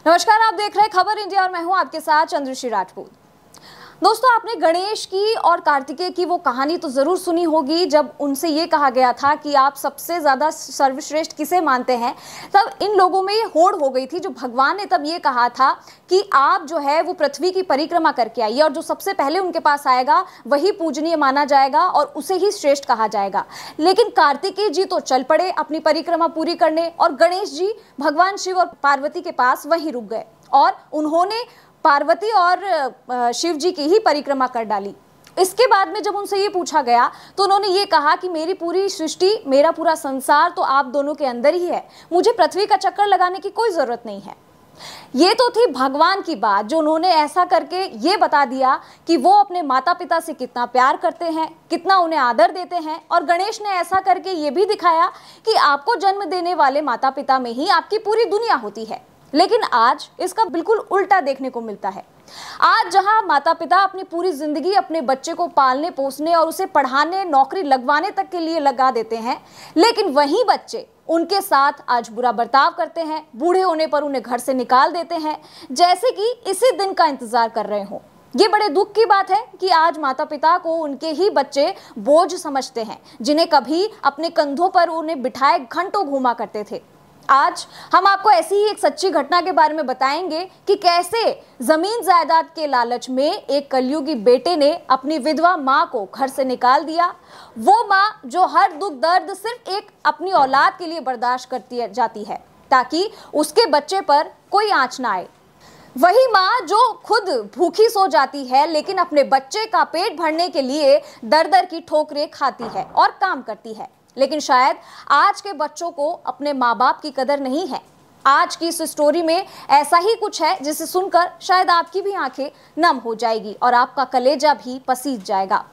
नमस्कार, आप देख रहे हैं खबर इंडिया और मैं हूं आपके साथ चंद्रश्री राजपूत। दोस्तों, आपने गणेश की और कार्तिकेय की वो कहानी तो जरूर सुनी होगी जब उनसे ये कहा गया था कि आप सबसे ज्यादा सर्वश्रेष्ठ किसे मानते हैं। तब इन लोगों में ये होड़ हो गई थी, जो भगवान ने तब ये कहा था कि आप जो है वो पृथ्वी की परिक्रमा करके आइए और जो सबसे पहले उनके पास आएगा वही पूजनीय माना जाएगा और उसे ही श्रेष्ठ कहा जाएगा। लेकिन कार्तिकेय जी तो चल पड़े अपनी परिक्रमा पूरी करने और गणेश जी भगवान शिव और पार्वती के पास वहीं रुक गए और उन्होंने पार्वती और शिव जी की ही परिक्रमा कर डाली। इसके बाद में जब उनसे ये पूछा गया तो उन्होंने ये कहा कि मेरी पूरी सृष्टि, मेरा पूरा संसार तो आप दोनों के अंदर ही है, मुझे पृथ्वी का चक्कर लगाने की कोई जरूरत नहीं है। ये तो थी भगवान की बात, जो उन्होंने ऐसा करके ये बता दिया कि वो अपने माता पिता से कितना प्यार करते हैं, कितना उन्हें आदर देते हैं। और गणेश ने ऐसा करके ये भी दिखाया कि आपको जन्म देने वाले माता पिता में ही आपकी पूरी दुनिया होती है। लेकिन आज इसका बिल्कुल उल्टा देखने को मिलता है। आज जहां माता पिता अपनी पूरी जिंदगी अपने बच्चे को पालने पोसने और उसे पढ़ाने, नौकरी लगवाने तक के लिए लगा देते हैं, लेकिन वही बच्चे उनके साथ आज बुरा बर्ताव करते हैं, बूढ़े होने पर उन्हें घर से निकाल देते हैं, जैसे कि इसी दिन का इंतजार कर रहे हों। ये बड़े दुख की बात है कि आज माता पिता को उनके ही बच्चे बोझ समझते हैं, जिन्हें कभी अपने कंधों पर उन्हें बिठाए घंटों घुमा करते थे। आज हम आपको ऐसी ही एक सच्ची घटना के बारे में बताएंगे कि कैसे जमीन जायदाद के लालच में एक कलयुगी बेटे ने अपनी विधवा माँ को घर से निकाल दिया। वो माँ जो हर दुख दर्द सिर्फ एक अपनी औलाद के लिए बर्दाश्त करती जाती है ताकि उसके बच्चे पर कोई आंच ना आए। वही माँ जो खुद भूखी सो जाती है लेकिन अपने बच्चे का पेट भरने के लिए दर दर की ठोकरें खाती है और काम करती है। लेकिन शायद आज के बच्चों को अपने माँ बाप की कदर नहीं है। आज की इस स्टोरी में ऐसा ही कुछ है जिसे सुनकर शायद आपकी भी आंखें नम हो जाएगी और आपका कलेजा भी पसीज जाएगा।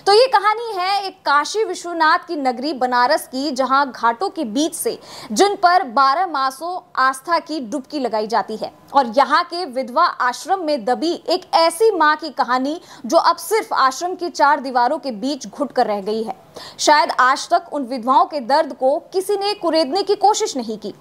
तो ये कहानी है एक काशी विश्वनाथ की नगरी बनारस की, जहां घाटों के बीच से जिन पर 12 मासों आस्था की डुबकी लगाई जाती है और यहाँ के विधवा आश्रम में दबी एक ऐसी माँ की कहानी जो अब सिर्फ आश्रम की 4 दीवारों के बीच घुट कर रह गई है। शायद आज तक उन विधवाओं के दर्द को किसी ने कुरेदने की कोशिश नहीं की।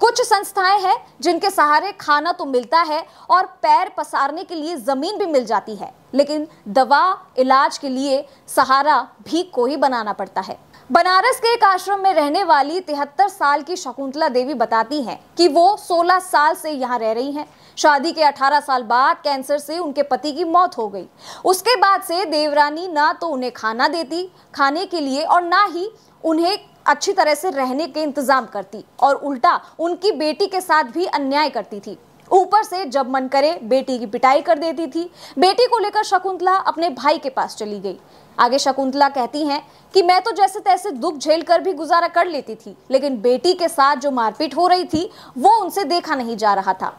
कुछ संस्थाएं हैं जिनके सहारे खाना तो मिलता है और पैर पसारने के लिए जमीन भी मिल जाती है, लेकिन दवा इलाज के लिए सहारा भीख को ही बनाना पड़ता है। बनारस के एक आश्रम में रहने वाली 73 साल की शकुंतला देवी बताती हैं कि वो 16 साल से यहाँ रह रही हैं। शादी के 18 साल बाद कैंसर से उनके पति की मौत हो गई। उसके बाद से देवरानी ना तो उन्हें खाना देती खाने के लिए और ना ही उन्हें अच्छी तरह से रहने के इंतजाम करती और उल्टा उनकी बेटी के साथ भी अन्याय करती थी। ऊपर से जब मन करे बेटी की पिटाई कर देती थी। बेटी को लेकर शकुंतला अपने भाई के पास चली गई। आगे शकुंतला कहती हैं कि मैं तो जैसे तैसे दुख झेल कर भी गुजारा कर लेती थी, लेकिन बेटी के साथ जो मारपीट हो रही थी वो उनसे देखा नहीं जा रहा था।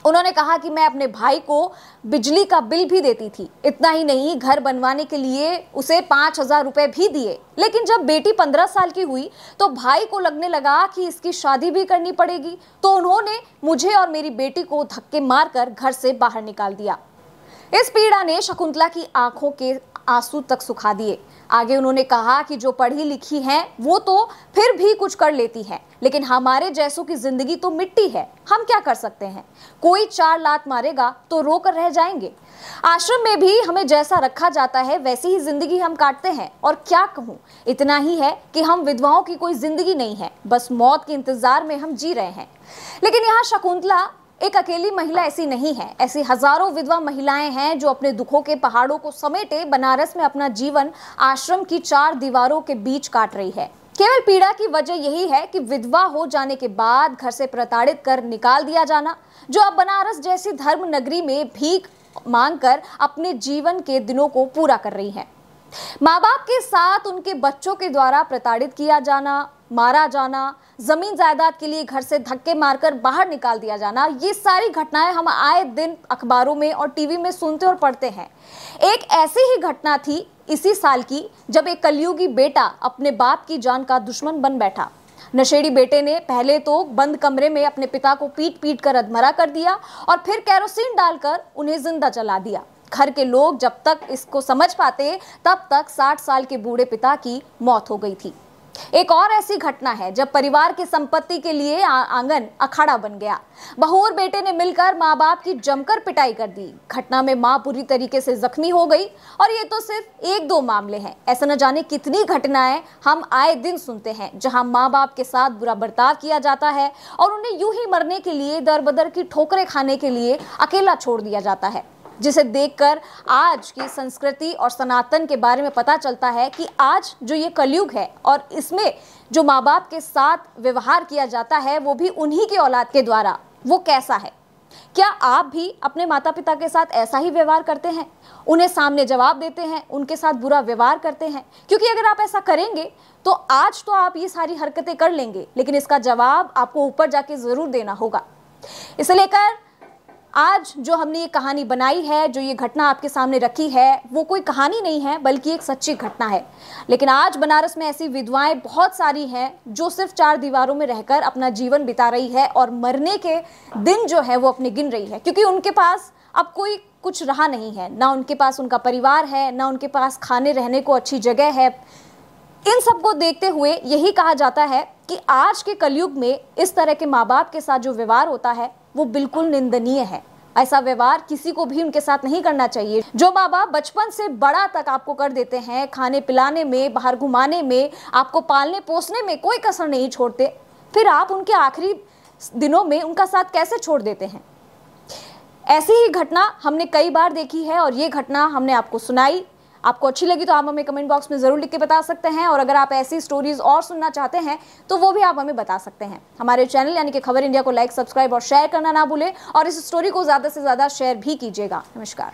उन्होंने कहा कि मैं अपने भाई को बिजली का बिल भी देती थी, इतना ही नहीं घर बनवाने के लिए उसे 5,000 रुपए भी दिए। लेकिन जब बेटी 15 साल की हुई तो भाई को लगने लगा कि इसकी शादी भी करनी पड़ेगी, तो उन्होंने मुझे और मेरी बेटी को धक्के मारकर घर से बाहर निकाल दिया। इस पीड़ा ने शकुंतला की आंखों के आंसू तक सुखा दिए। आगे उन्होंने कहा कि जो पढ़ी लिखी हैं वो तो फिर भी कुछ कर लेती हैं, लेकिन हमारे जैसों की जिंदगी तो मिट्टी है, हम क्या कर सकते हैं। कोई 4 लात मारेगा तो रो कर रह जाएंगे। आश्रम में भी हमें जैसा रखा जाता है वैसी ही जिंदगी हम काटते हैं। और क्या कहूँ, इतना ही है कि हम विधवाओं की कोई जिंदगी नहीं है, बस मौत के इंतजार में हम जी रहे हैं। लेकिन यहाँ शकुंतला एक अकेली महिला ऐसी नहीं है, ऐसी हजारों विधवा महिलाएं हैं जो अपने दुखों के पहाड़ों को समेटे बनारस में अपना जीवन आश्रम की 4 दीवारों के बीच काट रही है। केवल पीड़ा की वजह यही है कि विधवा हो जाने के बाद घर से प्रताड़ित कर निकाल दिया जाना, जो अब बनारस जैसी धर्म नगरी में भीख मांगकर अपने जीवन के दिनों को पूरा कर रही है। माँ बाप के साथ उनके बच्चों के द्वारा प्रताड़ित किया जाना, मारा जाना, जमीन जायदाद के लिए घर से धक्के मारकर बाहर निकाल दिया जाना, ये सारी घटनाएं हम आए दिन अखबारों में और टीवी में सुनते और पढ़ते हैं। एक ऐसी ही घटना थी इसी साल की जब एक कलयुगी बेटा अपने बाप की जान का दुश्मन बन बैठा। नशेड़ी बेटे ने पहले तो बंद कमरे में अपने पिता को पीट पीट कर अधमरा कर दिया और फिर केरोसिन डालकर उन्हें जिंदा जला दिया। घर के लोग जब तक इसको समझ पाते तब तक 60 साल के बूढ़े पिता की मौत हो गई थी। एक और ऐसी घटना है जब परिवार की संपत्ति के लिए आंगन अखाड़ा बन गया। बहू और बेटे ने मिलकर माँ बाप की जमकर पिटाई कर दी। घटना में मां पूरी तरीके से जख्मी हो गई और ये तो सिर्फ एक दो मामले हैं, ऐसा न जाने कितनी घटनाएं हम आए दिन सुनते हैं जहां माँ बाप के साथ बुरा बर्ताव किया जाता है और उन्हें यूं ही मरने के लिए दर बदर की ठोकरें खाने के लिए अकेला छोड़ दिया जाता है, जिसे देखकर आज की संस्कृति और सनातन के बारे में पता चलता है कि आज जो ये कलयुग है और इसमें जो माँ बाप के साथ व्यवहार किया जाता है वो भी उन्हीं की औलाद के द्वारा, वो कैसा है। क्या आप भी अपने माता पिता के साथ ऐसा ही व्यवहार करते हैं, उन्हें सामने जवाब देते हैं, उनके साथ बुरा व्यवहार करते हैं? क्योंकि अगर आप ऐसा करेंगे तो आज तो आप ये सारी हरकतें कर लेंगे, लेकिन इसका जवाब आपको ऊपर जाके जरूर देना होगा। इसे लेकर आज जो हमने ये कहानी बनाई है, जो ये घटना आपके सामने रखी है, वो कोई कहानी नहीं है बल्कि एक सच्ची घटना है। लेकिन आज बनारस में ऐसी विधवाएं बहुत सारी हैं जो सिर्फ 4 दीवारों में रहकर अपना जीवन बिता रही है और मरने के दिन जो है वो अपने गिन रही है, क्योंकि उनके पास अब कोई कुछ रहा नहीं है, ना उनके पास उनका परिवार है, ना उनके पास खाने रहने को अच्छी जगह है। इन सबको देखते हुए यही कहा जाता है कि आज के कलयुग में इस तरह के माँ बाप के साथ जो व्यवहार होता है वो बिल्कुल निंदनीय है। ऐसा व्यवहार किसी को भी उनके साथ नहीं करना चाहिए। जो माँ बाप बचपन से बड़ा तक आपको कर देते हैं, खाने पिलाने में, बाहर घुमाने में, आपको पालने पोसने में कोई कसर नहीं छोड़ते, फिर आप उनके आखिरी दिनों में उनका साथ कैसे छोड़ देते हैं? ऐसी ही घटना हमने कई बार देखी है और ये घटना हमने आपको सुनाई। आपको अच्छी लगी तो आप हमें कमेंट बॉक्स में जरूर लिख के बता सकते हैं, और अगर आप ऐसी स्टोरीज और सुनना चाहते हैं तो वो भी आप हमें बता सकते हैं। हमारे चैनल यानी कि खबर इंडिया को लाइक, सब्सक्राइब और शेयर करना ना भूलें, और इस स्टोरी को ज्यादा से ज्यादा शेयर भी कीजिएगा। नमस्कार।